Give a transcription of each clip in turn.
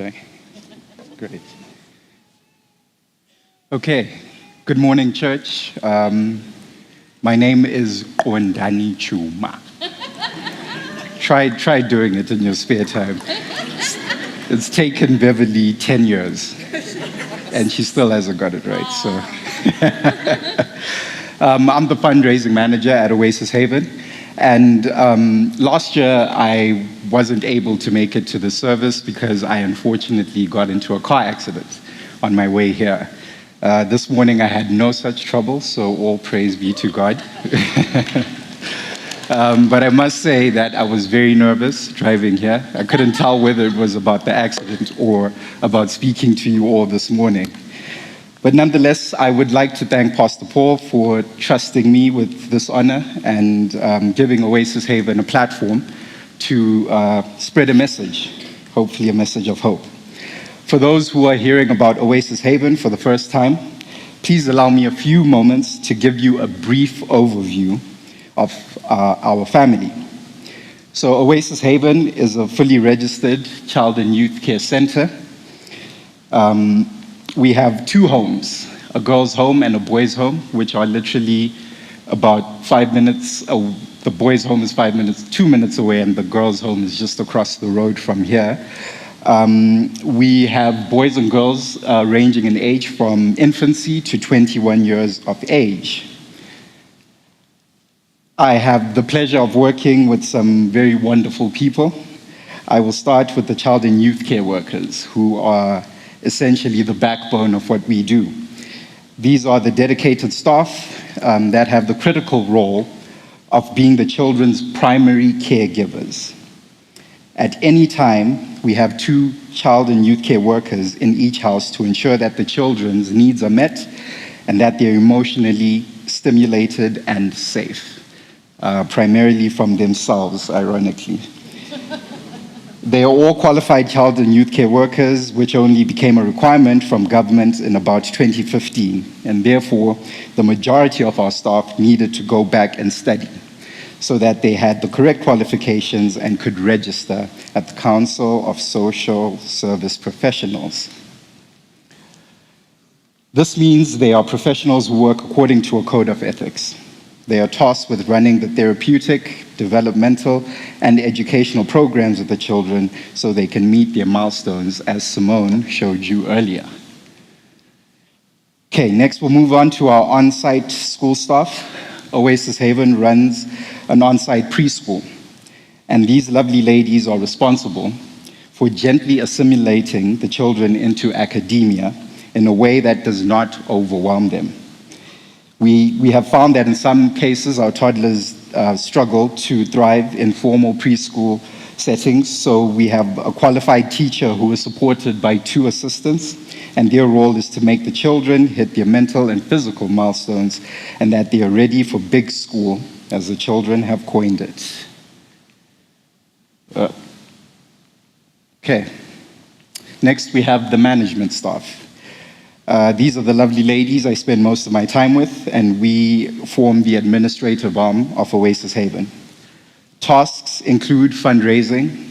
eh? Great. Okay, good morning, church. My name is Kondani Chuma. Try doing it in your spare time. It's taken Beverly 10 years, and she still hasn't got it right, so. I'm the fundraising manager at Oasis Haven, and last year I wasn't able to make it to the service because I unfortunately got into a car accident on my way here. This morning I had no such trouble, so all praise be to God. But I must say that I was very nervous driving here. I couldn't tell whether it was about the accident or about speaking to you all this morning. But nonetheless, I would like to thank Pastor Paul for trusting me with this honor and giving Oasis Haven a platform to spread a message, hopefully a message of hope. For those who are hearing about Oasis Haven for the first time, please allow me a few moments to give you a brief overview of our family. So Oasis Haven is a fully registered child and youth care center. We have two homes, a girls' home and a boys' home, which are literally about 5 minutes. The boys' home is 2 minutes away, and the girls' home is just across the road from here. We have boys and girls ranging in age from infancy to 21 years of age. I have the pleasure of working with some very wonderful people. I will start with the child and youth care workers, who are essentially the backbone of what we do. These are the dedicated staff that have the critical role of being the children's primary caregivers. At any time, we have 2 child and youth care workers in each house to ensure that the children's needs are met and that they're emotionally stimulated and safe, primarily from themselves, ironically. They are all qualified child and youth care workers, which only became a requirement from government in about 2015, and therefore the majority of our staff needed to go back and study so that they had the correct qualifications and could register at the Council of Social Service Professionals. This means they are professionals who work according to a code of ethics. They are tasked with running the therapeutic, developmental, and educational programs of the children so they can meet their milestones, as Simone showed you earlier. Okay, next we'll move on to our on-site school staff. Oasis Haven runs an on-site preschool, and these lovely ladies are responsible for gently assimilating the children into academia in a way that does not overwhelm them. We have found that in some cases our toddlers struggle to thrive in formal preschool settings, so we have a qualified teacher who is supported by 2 assistants, and their role is to make the children hit their mental and physical milestones and that they are ready for big school, as the children have coined it. Okay. Next, we have the management staff. These are the lovely ladies I spend most of my time with, and we form the administrative arm of Oasis Haven. Tasks include fundraising,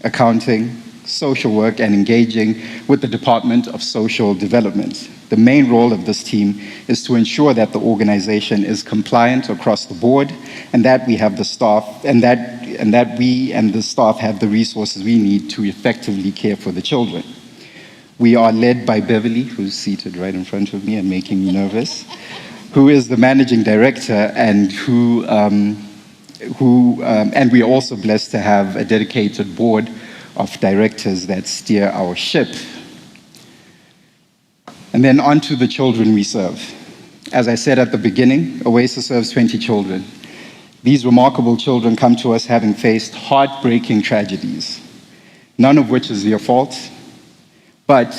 accounting, social work, and engaging with the Department of Social Development. The main role of this team is to ensure that the organization is compliant across the board, and that we have the staff, and that we and the staff have the resources we need to effectively care for the children. We are led by Beverly, who's seated right in front of me and making me nervous, who is the managing director, and and we are also blessed to have a dedicated board of directors that steer our ship. And then on to the children we serve. As I said at the beginning, Oasis serves 20 children. These remarkable children come to us having faced heartbreaking tragedies, none of which is their fault, but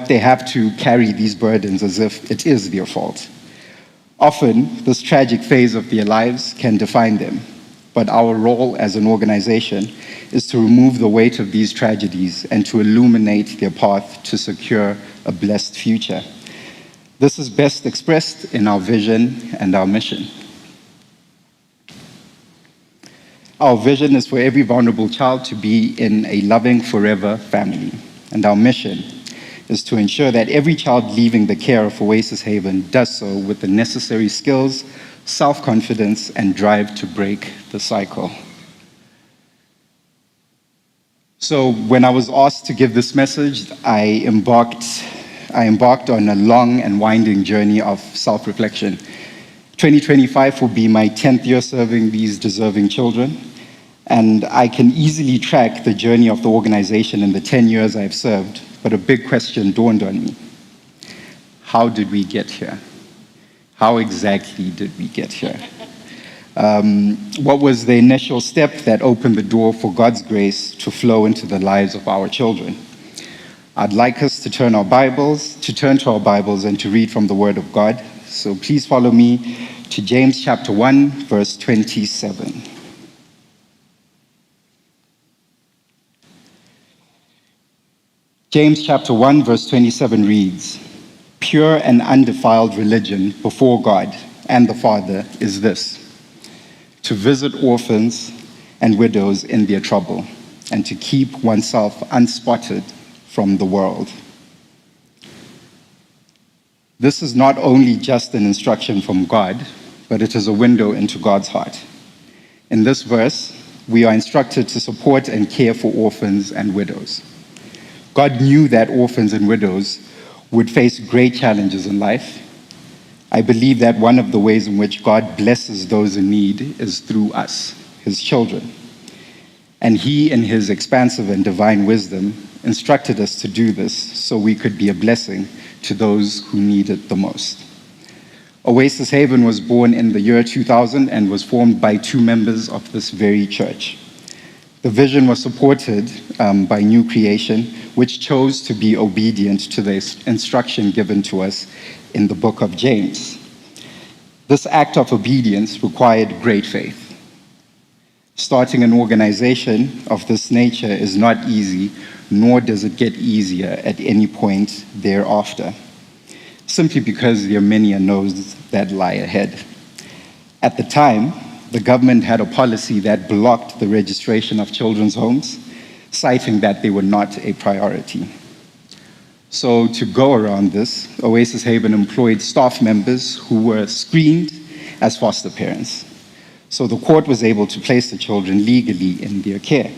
they have to carry these burdens as if it is their fault. Often, this tragic phase of their lives can define them, but our role as an organization is to remove the weight of these tragedies and to illuminate their path to secure a blessed future. This is best expressed in our vision and our mission. Our vision is for every vulnerable child to be in a loving forever family. And our mission is to ensure that every child leaving the care of Oasis Haven does so with the necessary skills, self-confidence, and drive to break the cycle. So when I was asked to give this message, I embarked on a long and winding journey of self-reflection. 2025 will be my 10th year serving these deserving children, and I can easily track the journey of the organization in the 10 years I've served, but a big question dawned on me. How did we get here? How exactly did we get here? What was the initial step that opened the door for God's grace to flow into the lives of our children? I'd like us to turn to our Bibles and to read from the Word of God. So please follow me to James chapter 1, verse 27. James chapter 1, verse 27 reads, "Pure and undefiled religion before God and the Father is this, to visit orphans and widows in their trouble, and to keep oneself unspotted from the world." This is not only just an instruction from God, but it is a window into God's heart. In this verse, we are instructed to support and care for orphans and widows. God knew that orphans and widows would face great challenges in life. I believe that one of the ways in which God blesses those in need is through us, his children. And he, in his expansive and divine wisdom, instructed us to do this so we could be a blessing to those who need it the most. Oasis Haven was born in the year 2000 and was formed by two members of this very church. The vision was supported by New Creation, which chose to be obedient to the instruction given to us in the book of James. This act of obedience required great faith. Starting an organization of this nature is not easy, nor does it get easier at any point thereafter, simply because there are many unknowns that lie ahead. At the time, the government had a policy that blocked the registration of children's homes, citing that they were not a priority. So to go around this, Oasis Haven employed staff members who were screened as foster parents. So the court was able to place the children legally in their care.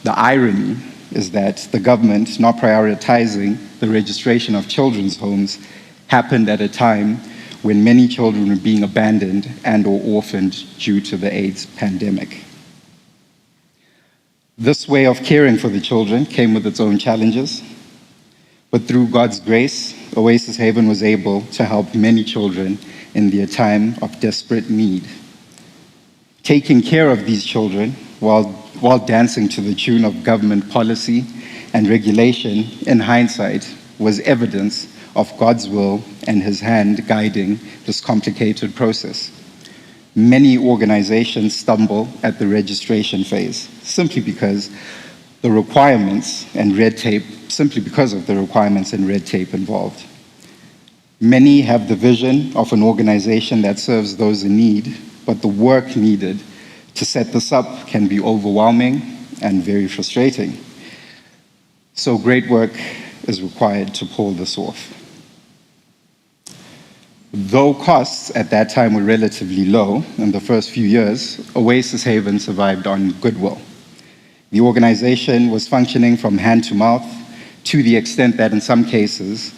The irony is that the government not prioritizing the registration of children's homes happened at a time when many children were being abandoned and/or orphaned due to the AIDS pandemic. This way of caring for the children came with its own challenges, but through God's grace, Oasis Haven was able to help many children in their time of desperate need. Taking care of these children while dancing to the tune of government policy and regulation, in hindsight, was evidence of God's will and his hand guiding this complicated process. Many organizations stumble at the registration phase simply because of the requirements and red tape involved. Many have the vision of an organization that serves those in need, but the work needed to set this up can be overwhelming and very frustrating. So great work is required to pull this off. Though costs at that time were relatively low in the first few years, Oasis Haven survived on goodwill. The organization was functioning from hand to mouth to the extent that in some cases,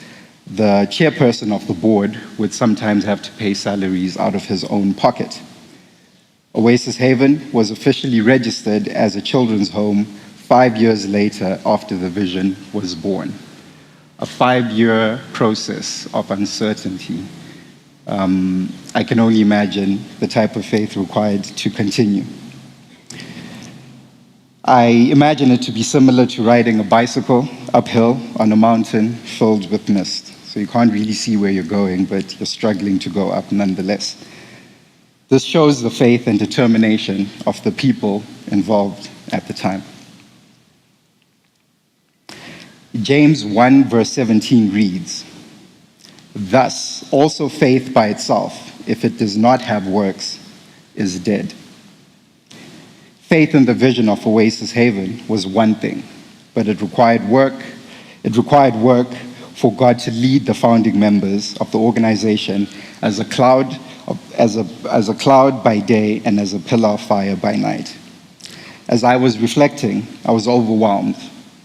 the chairperson of the board would sometimes have to pay salaries out of his own pocket. Oasis Haven was officially registered as a children's home 5 years later after the vision was born. A 5-year process of uncertainty. I can only imagine the type of faith required to continue. I imagine it to be similar to riding a bicycle uphill on a mountain filled with mist. So you can't really see where you're going, but you're struggling to go up nonetheless. This shows the faith and determination of the people involved at the time. James 1 verse 17 reads, "Thus also faith by itself, if it does not have works, is dead." Faith in the vision of Oasis Haven was one thing, but it required work. It required work for God to lead the founding members of the organization as a cloud by day and as a pillar of fire by night. As I was reflecting, I was overwhelmed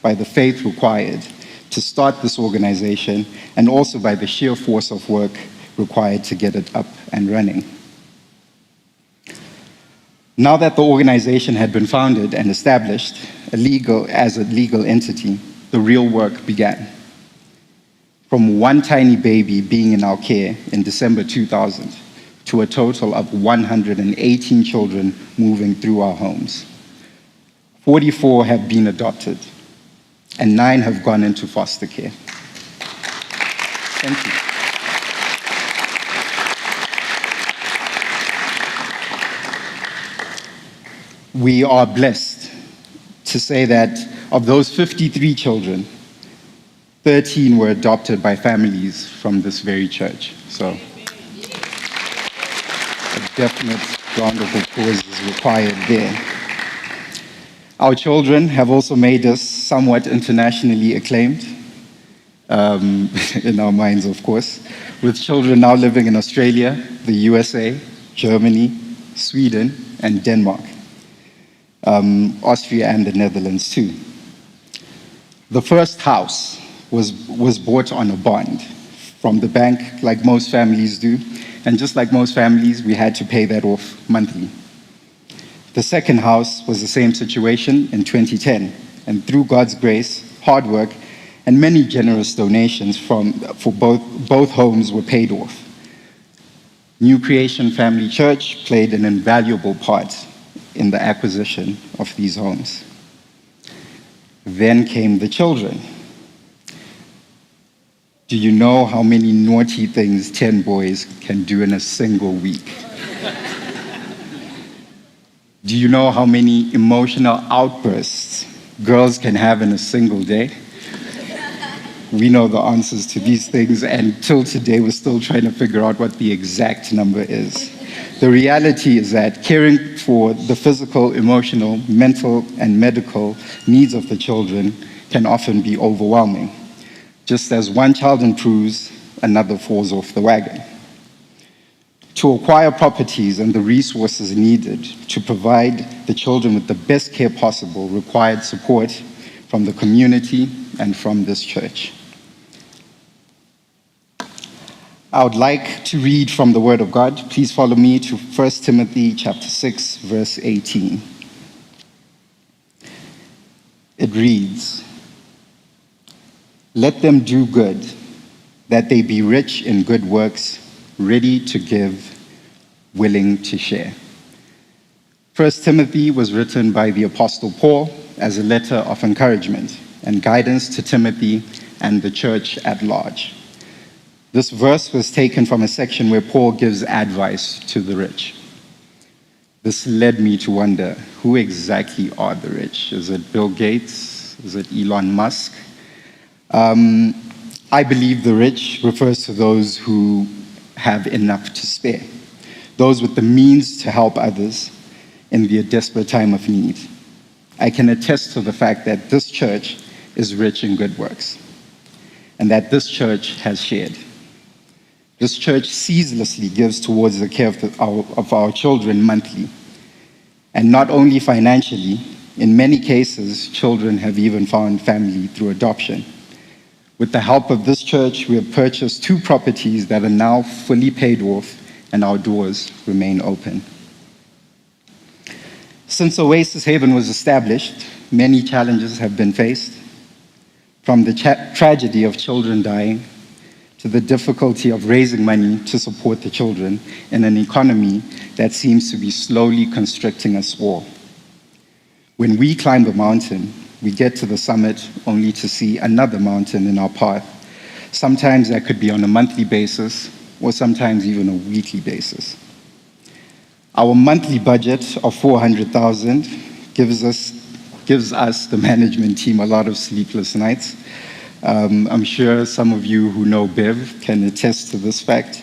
by the faith required to start this organization and also by the sheer force of work required to get it up and running. Now that the organization had been founded and established as a legal entity, the real work began. From one tiny baby being in our care in December 2000 to a total of 118 children moving through our homes. 44 have been adopted, and 9 have gone into foster care. Thank you. We are blessed to say that of those 53 children, 13 were adopted by families from this very church. So a definite round of applause is required there. Our children have also made us somewhat internationally acclaimed, in our minds, of course, with children now living in Australia, the USA, Germany, Sweden, and Denmark, Austria, and the Netherlands too. The first house was bought on a bond from the bank, like most families do, and just like most families, we had to pay that off monthly. The second house was the same situation in 2010, and through God's grace, hard work, and many generous donations for both homes were paid off. New Creation Family Church played an invaluable part in the acquisition of these homes. Then came the children. Do you know how many naughty things 10 boys can do in a single week? Do you know how many emotional outbursts girls can have in a single day? We know the answers to these things, and till today we're still trying to figure out what the exact number is. The reality is that caring for the physical, emotional, mental, and medical needs of the children can often be overwhelming. Just as one child improves, another falls off the wagon. To acquire properties and the resources needed to provide the children with the best care possible required support from the community and from this church. I would like to read from the Word of God. Please follow me to 1 Timothy chapter 6, verse 18. It reads, "Let them do good, that they be rich in good works, ready to give, willing to share." 1 Timothy was written by the Apostle Paul as a letter of encouragement and guidance to Timothy and the church at large. This verse was taken from a section where Paul gives advice to the rich. This led me to wonder, who exactly are the rich? Is it Bill Gates? Is it Elon Musk? I believe the rich refers to those who have enough to spare, those with the means to help others in their desperate time of need. I can attest to the fact that this church is rich in good works, and that this church has shared. This church ceaselessly gives towards the care of our children monthly, and not only financially. In many cases, children have even found family through adoption. With the help of this church, we have purchased 2 properties that are now fully paid off, and our doors remain open. Since Oasis Haven was established, many challenges have been faced, from the tragedy of children dying to the difficulty of raising money to support the children in an economy that seems to be slowly constricting us all. When we climb a mountain, we get to the summit only to see another mountain in our path. Sometimes that could be on a monthly basis, or sometimes even a weekly basis. Our monthly budget of $400,000 gives us, the management team, a lot of sleepless nights. I'm sure some of you who know Bev can attest to this fact.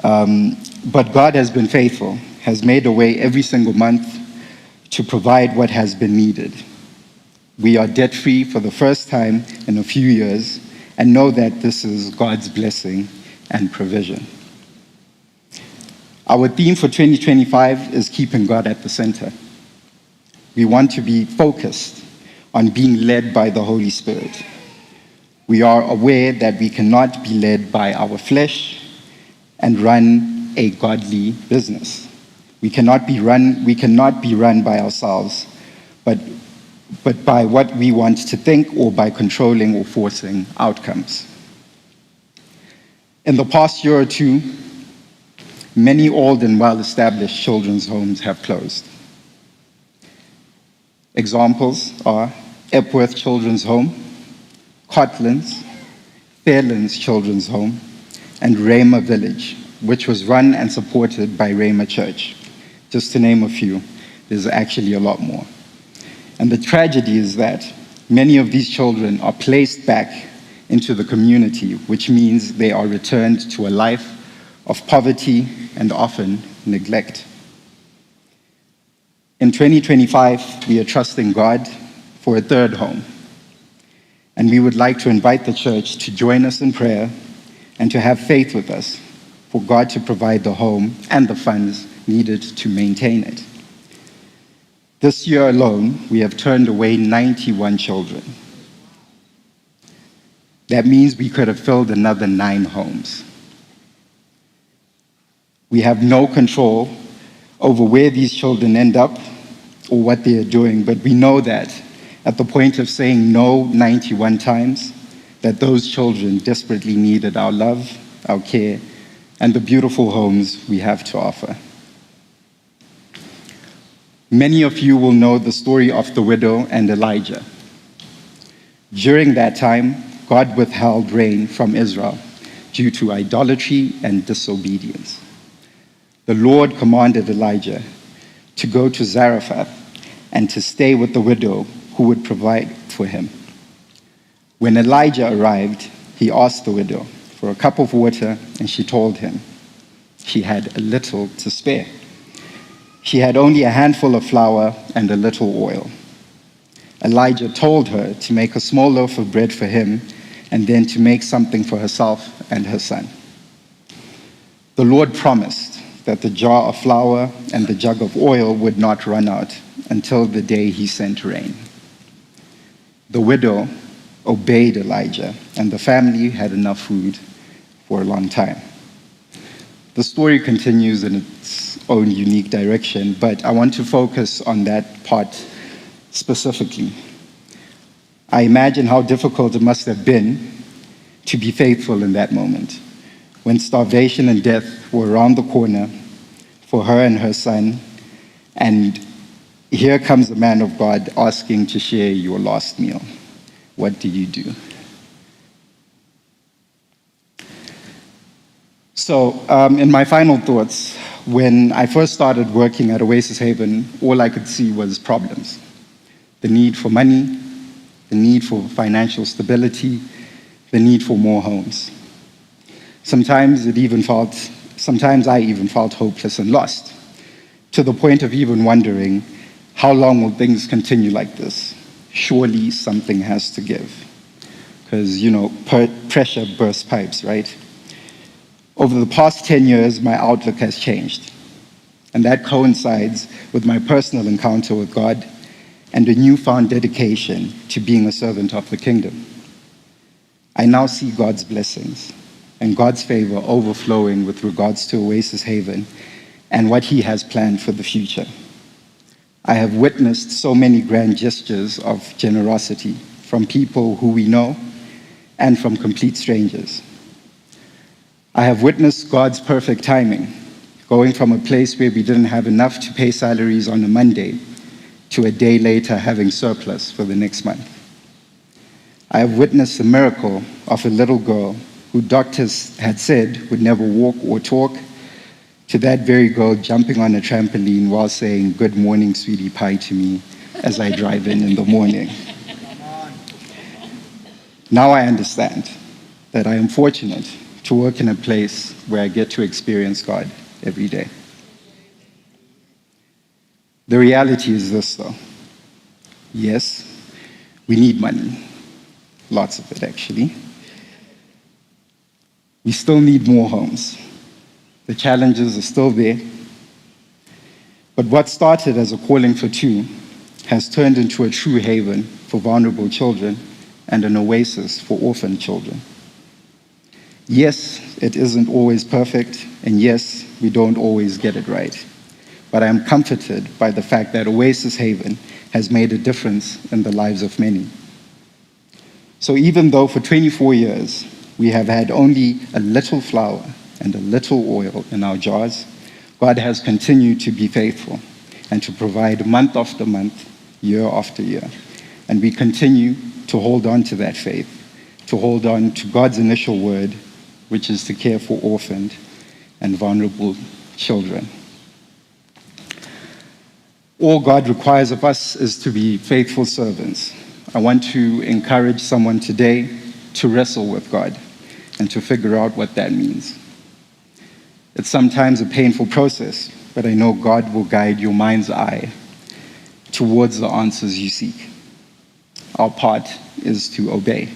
But God has been faithful, has made a way every single month to provide what has been needed. We are debt-free for the first time in a few years and know that this is God's blessing and provision. Our theme for 2025 is keeping God at the center. We want to be focused on being led by the Holy Spirit. We are aware that we cannot be led by our flesh and run a godly business. We cannot be run by ourselves, but by what we want to think or by controlling or forcing outcomes. In the past year or two, many old and well-established children's homes have closed. Examples are Epworth Children's Home, Cotlands, Fairlands Children's Home, and Rhema Village, which was run and supported by Rhema Church. Just to name a few, there's actually a lot more. And the tragedy is that many of these children are placed back into the community, which means they are returned to a life of poverty and often neglect. In 2025, we are trusting God for a third home. And we would like to invite the church to join us in prayer and to have faith with us for God to provide the home and the funds needed to maintain it. This year alone, we have turned away 91 children. That means we could have filled another 9 homes. We have no control over where these children end up or what they are doing, but we know that at the point of saying no 91 times, that those children desperately needed our love, our care, and the beautiful homes we have to offer. Many of you will know the story of the widow and Elijah. During that time, God withheld rain from Israel due to idolatry and disobedience. The Lord commanded Elijah to go to Zarephath and to stay with the widow who would provide for him. When Elijah arrived, he asked the widow for a cup of water, and she told him she had a little to spare. She had only a handful of flour and a little oil. Elijah told her to make a small loaf of bread for him and then to make something for herself and her son. The Lord promised that the jar of flour and the jug of oil would not run out until the day he sent rain. The widow obeyed Elijah, and the family had enough food for a long time. The story continues in its own unique direction, but I want to focus on that part specifically. I imagine how difficult it must have been to be faithful in that moment, when starvation and death were around the corner for her and her son, and here comes a man of God asking to share your last meal. What do you do? So, in my final thoughts, when I first started working at Oasis Haven, all I could see was problems. The need for money, the need for financial stability, the need for more homes. Sometimes I even felt hopeless and lost, to the point of even wondering, how long will things continue like this? Surely something has to give. Because, pressure bursts pipes, right? Over the past 10 years, my outlook has changed. And that coincides with my personal encounter with God and a newfound dedication to being a servant of the kingdom. I now see God's blessings and God's favor overflowing with regards to Oasis Haven and what He has planned for the future. I have witnessed so many grand gestures of generosity from people who we know and from complete strangers. I have witnessed God's perfect timing, going from a place where we didn't have enough to pay salaries on a Monday to a day later having surplus for the next month. I have witnessed the miracle of a little girl who doctors had said would never walk or talk, to that very girl jumping on a trampoline while saying, "Good morning, sweetie pie," to me as I drive in the morning. Now I understand that I am fortunate to work in a place where I get to experience God every day. The reality is this, though. Yes, we need money. Lots of it, actually. We still need more homes. The challenges are still there. But what started as a calling for two has turned into a true haven for vulnerable children and an oasis for orphan children. Yes, it isn't always perfect, and yes, we don't always get it right. But I am comforted by the fact that Oasis Haven has made a difference in the lives of many. So even though for 24 years we have had only a little flour and a little oil in our jars, God has continued to be faithful and to provide month after month, year after year. And we continue to hold on to that faith, to hold on to God's initial word, which is to care for orphaned and vulnerable children. All God requires of us is to be faithful servants. I want to encourage someone today to wrestle with God and to figure out what that means. It's sometimes a painful process, but I know God will guide your mind's eye towards the answers you seek. Our part is to obey.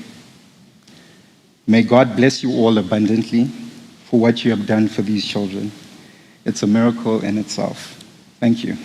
May God bless you all abundantly for what you have done for these children. It's a miracle in itself. Thank you.